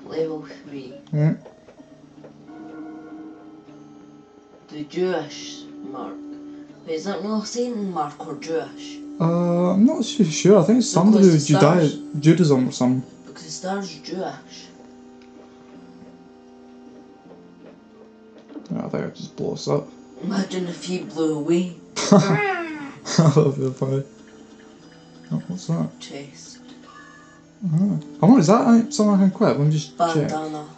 Level 3. Yeah. The Jewish mark. Wait, is that North Satan mark or Jewish? I'm not too sure. I think it's something to do with Judaism or something. Because the star's Jewish. Yeah, I think I just blow us up. Imagine if he blew away. That would be funny. Oh, what's that? Chest. I wonder, is that something I can equip? Let me just check. Bandana.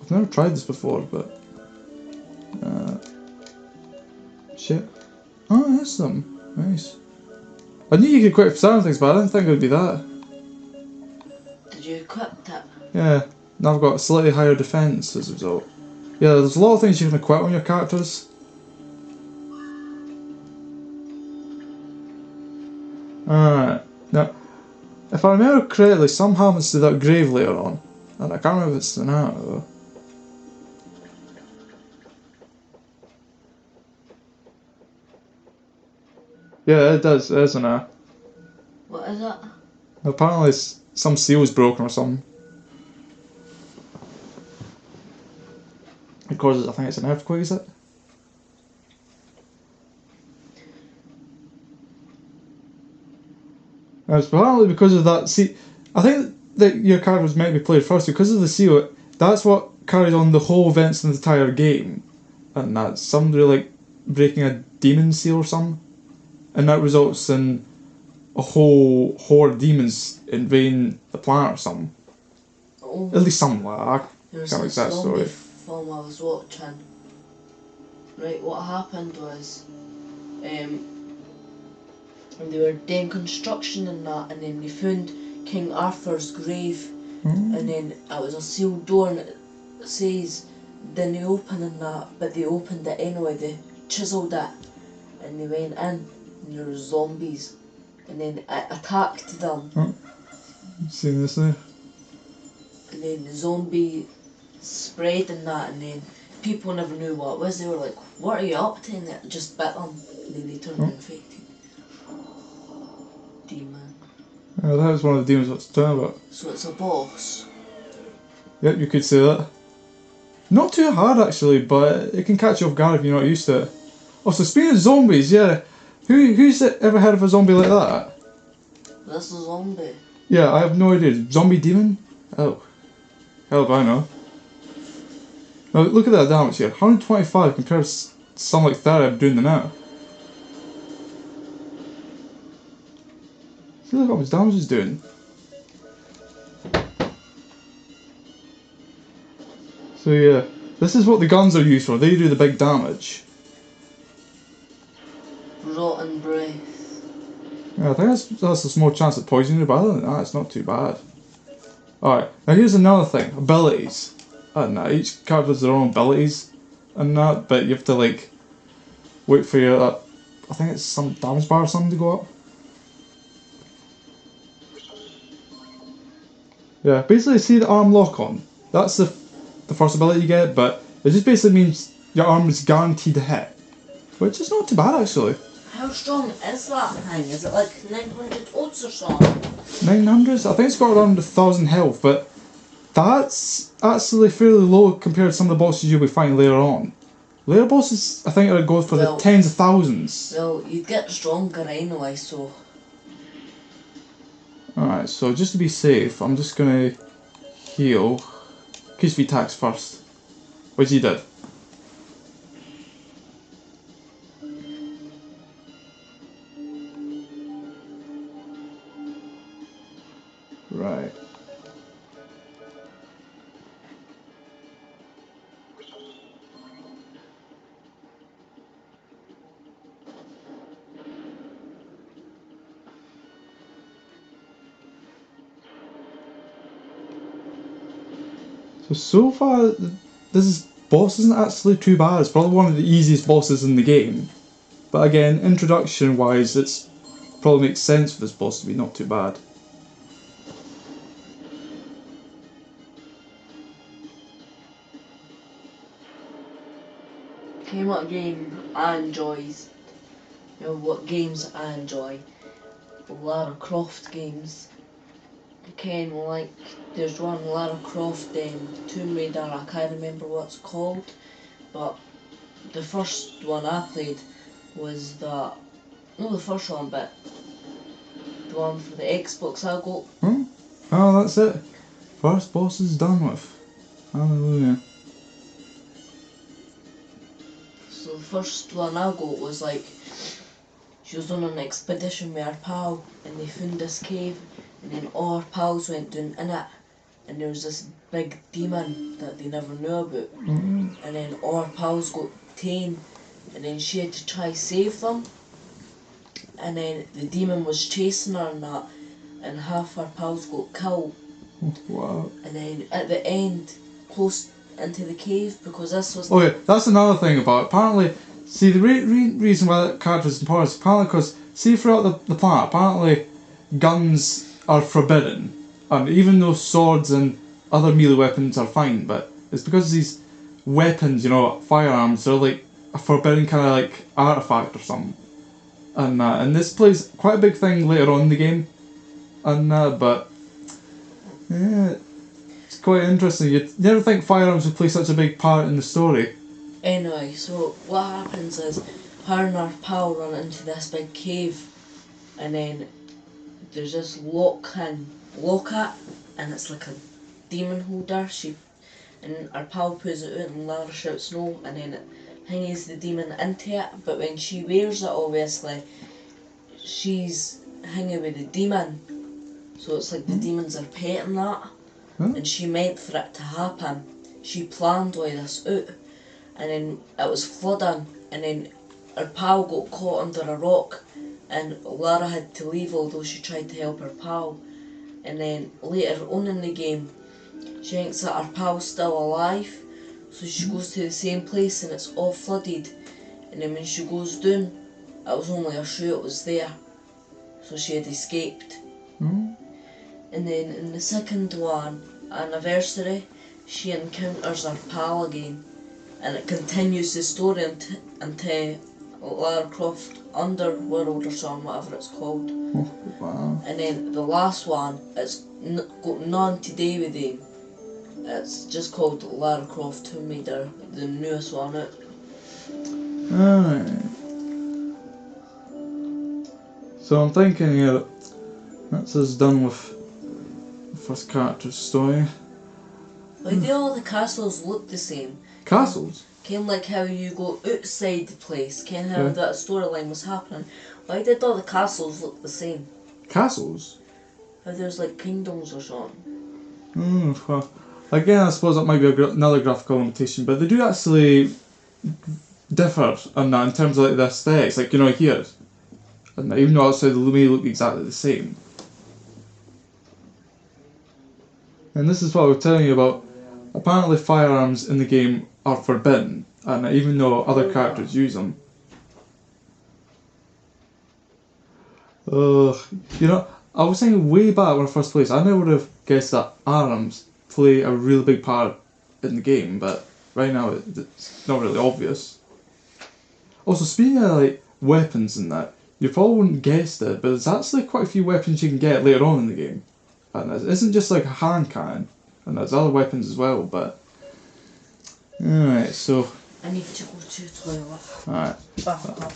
I've never tried this before, but... shit. Oh, that's something. Nice. I knew you could equip certain things, but I didn't think it would be that. Did you equip that? Yeah. Now I've got a slightly higher defense as a result. Yeah, there's a lot of things you can equip on your characters. Alright. Now, if I remember correctly, some happens to that grave later on. And I can't remember if it's in that though. Yeah, it does. It is in there. What is it? Apparently some seal's broken or something. It causes, I think it's an earthquake, is it? And it's apparently because of that. See, I think that your character was meant to be played first because of the seal. That's what carries on the whole events in the entire game, and that's somebody like breaking a demon seal or something, and that results in a whole horde of demons invading the planet or something. Oh, At least something like that. there was Can't a like that zombie story. film I was watching. Right, what happened was, they were doing construction and that, and then they found King Arthur's grave, and then it was a sealed door, and it says, didn't open and that, but they opened it anyway, they chiselled it, and they went in, and there were zombies, and then it attacked them, Seen this now? and then the zombie spread and that, and then people never knew what it was, they were like, what are you up to, and it just bit them, and then they turned infected. Demon. Yeah, that was one of the demons I was talking about. So it's a boss. Yep, you could say that. Not too hard actually, but it can catch you off guard if you're not used to it. Oh, so speaking of zombies, yeah, who's ever heard of a zombie like that? That's a zombie. Yeah, I have no idea. Zombie demon? Oh, hell if I know. Now look at that damage here, 125 compared to something like 30 I'm doing now. See look how much damage it's doing. So yeah, this is what the guns are used for, they do the big damage. Rotten breath. Yeah, I think that's a small chance of poisoning you, but other than that, it's not too bad. Alright, now here's another thing, abilities. And each character has their own abilities and that, but you have to like wait for your, I think it's some damage bar or something to go up. Yeah, basically see the arm lock on. That's the first ability you get, but it just basically means your arm is guaranteed to hit. Which is not too bad actually. How strong is that thing? Is it like 900 odds or something? 900? I think it's got around 1,000 health, but that's actually fairly low compared to some of the bosses you'll be fighting later on. Later bosses, I think it goes for the tens of thousands. Well, you'd get stronger anyway, so... Alright, so just to be safe, I'm just gonna heal. In case we attacks first. Which he did. Right. So far, this boss isn't actually too bad. It's probably one of the easiest bosses in the game. But again, introduction wise, it's probably makes sense for this boss to be not too bad. Okay, what game I enjoy? What games I enjoy? Lara Croft games. Ken, like, there's one Lara Croft Tomb Raider, I can't remember what it's called, but the first one I played was not the first one, but the one for the Xbox I got. Oh, that's it. First boss is done with. Hallelujah. So the first one I got was like, she was on an expedition with her pal, and they found this cave, and then all her pals went down in it, and there was this big demon that they never knew about, and then all her pals got taken, and then she had to try save them, and then the demon was chasing her and that, and half her pals got killed. Wow. And then at the end, close into the cave, because this was... Oh yeah, that's another thing about it. Apparently, see, the reason why that character is important is apparently because, see, throughout the planet, apparently guns are forbidden. And even though swords and other melee weapons are fine, but it's because these weapons, you know, firearms, they're like a forbidden kind of like artifact or something. And this plays quite a big thing later on in the game. But yeah, it's quite interesting. You'd never think firearms would play such a big part in the story. Anyway, so what happens is, her and her pal run into this big cave, and then there's this lock it, and it's like a demon holder. And her pal pulls it out and Lara shouts no, and then it hangs the demon into it, but when she wears it, obviously, she's hanging with the demon, so it's like the demons are pet and that, and she meant for it to happen. She planned all this out, and then it was flooding, and then her pal got caught under a rock, and Lara had to leave although she tried to help her pal. And then later on in the game, she thinks that her pal's still alive, so she goes to the same place and it's all flooded, and then when she goes down, it was only her shoe that was there, so she had escaped. And then in the second one, anniversary, she encounters her pal again, and it continues the story until Lara Croft Underworld or something, whatever it's called. Oh, wow. And then the last one, it's got none to do with them. It's just called Lara Croft Tomb Raider, the newest one out. Alright. So I'm thinking here, that's us done with the first character's story. Why do all the castles look the same? Castles? Kind of like how you go outside the place, kind of how Yeah. that storyline was happening. Why did all the castles look the same? Castles? How there's like kingdoms or something. Well, again, I suppose that might be another graphical limitation, but they do actually differ in that in terms of like the aesthetics, like, you know, here. And even though outside the may look exactly the same. And this is what I was telling you about. Apparently firearms in the game are forbidden, and even though other characters use them. You know, I was thinking way back when I first played, I never would have guessed that arms play a really big part in the game, but right now it's not really obvious. Also, speaking of like weapons and that, you probably wouldn't guess it, but there's actually quite a few weapons you can get later on in the game. And it isn't just like a hand cannon, and there's other weapons as well, but... Alright, so... I need to go to the toilet. Alright. Back up.